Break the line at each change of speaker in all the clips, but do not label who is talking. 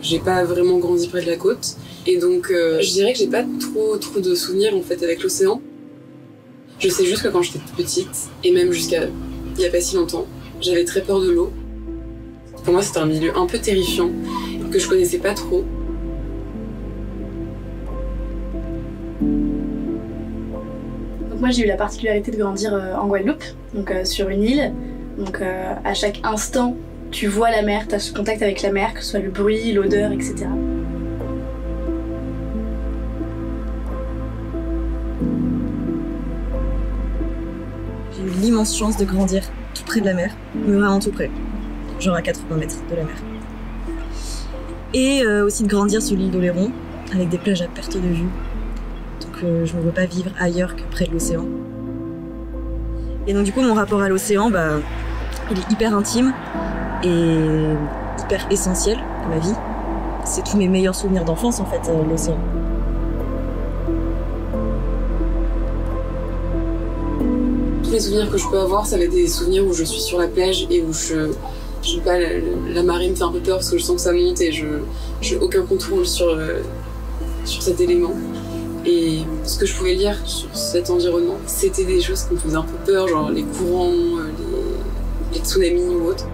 J'ai pas vraiment grandi près de la côte. Et donc, je dirais que j'ai pas trop de souvenirs, en fait, avec l'océan. Je sais juste que quand j'étais petite, et même jusqu'à il y a pas si longtemps, j'avais très peur de l'eau. Pour moi, c'était un milieu un peu terrifiant, que je connaissais pas trop.
Donc moi, j'ai eu la particularité de grandir en Guadeloupe, donc sur une île. Donc à chaque instant, tu vois la mer, tu as ce contact avec la mer, que ce soit le bruit, l'odeur, etc.
J'ai eu l'immense chance de grandir tout près de la mer, mais vraiment tout près, genre à 80 mètres de la mer. Et aussi de grandir sur l'île d'Oléron, avec des plages à perte de vue. Donc je ne veux pas vivre ailleurs que près de l'océan. Et donc du coup, mon rapport à l'océan, il est hyper intime et hyper essentiel à ma vie. C'est tous mes meilleurs souvenirs d'enfance, en fait, l'océan.
Tous les souvenirs que je peux avoir, ça va être des souvenirs où je suis sur la plage et où je sais pas, la marée me fait un peu peur parce que je sens que ça monte et j'ai aucun contrôle sur cet élément. Et ce que je pouvais lire sur cet environnement, c'était des choses qui me faisaient un peu peur, genre les courants, les tsunamis ou autres.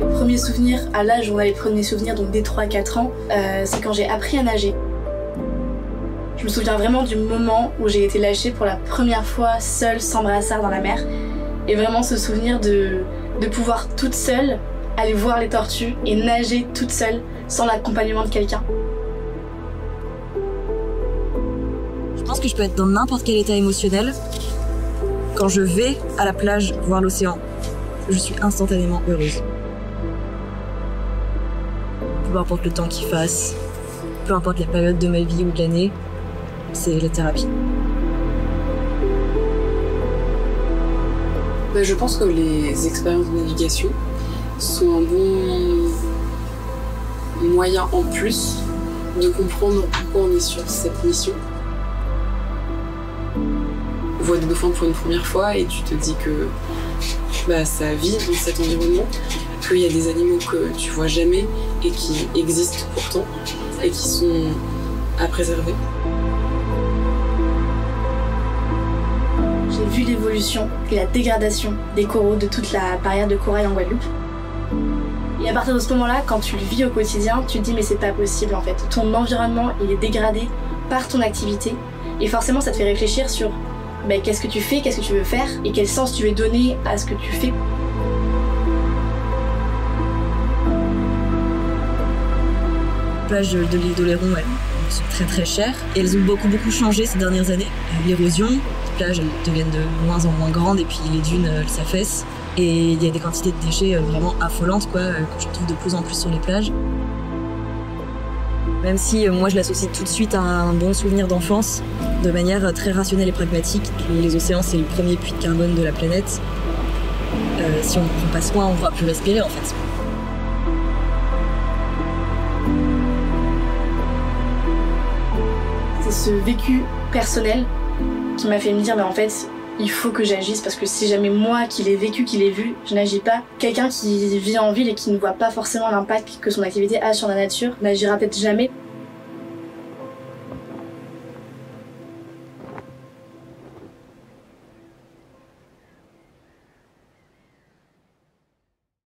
Les premiers souvenirs, à l'âge où on a les premiers souvenirs, donc dès 3-4 ans, c'est quand j'ai appris à nager. Je me souviens vraiment du moment où j'ai été lâchée pour la première fois seule, sans brassard dans la mer. Et vraiment ce souvenir de pouvoir toute seule aller voir les tortues et nager toute seule sans l'accompagnement de quelqu'un.
Je pense que je peux être dans n'importe quel état émotionnel. Quand je vais à la plage voir l'océan, je suis instantanément heureuse. Peu importe le temps qu'il fasse, peu importe la période de ma vie ou de l'année, c'est la thérapie.
Je pense que les expériences de navigation sont un bon moyen en plus de comprendre pourquoi on est sur cette mission. On voit des dauphins pour une première fois et tu te dis que ça vit dans cet environnement, qu'il y a des animaux que tu vois jamais et qui existent pourtant et qui sont à préserver.
J'ai vu l'évolution et la dégradation des coraux de toute la barrière de corail en Guadeloupe. Et à partir de ce moment-là, quand tu le vis au quotidien, tu te dis mais c'est pas possible en fait. Ton environnement, il est dégradé par ton activité et forcément ça te fait réfléchir sur qu'est-ce que tu fais, qu'est-ce que tu veux faire et quel sens tu veux donner à ce que tu fais.
Les plages de l'île d'Oléron, elles sont très très chères et elles ont beaucoup changé ces dernières années. L'érosion, les plages elles deviennent de moins en moins grandes et puis les dunes elles s'affaissent. Et il y a des quantités de déchets vraiment affolantes que je trouve de plus en plus sur les plages. Même si moi je l'associe tout de suite à un bon souvenir d'enfance, de manière très rationnelle et pragmatique. Les océans c'est le premier puits de carbone de la planète. Si on ne prend pas soin, on ne pourra plus respirer en fait.
C'est ce vécu personnel qui m'a fait me dire en fait il faut que j'agisse parce que si jamais moi qui l'ai vécu, qui l'ai vu, je n'agis pas, quelqu'un qui vit en ville et qui ne voit pas forcément l'impact que son activité a sur la nature n'agira peut-être jamais.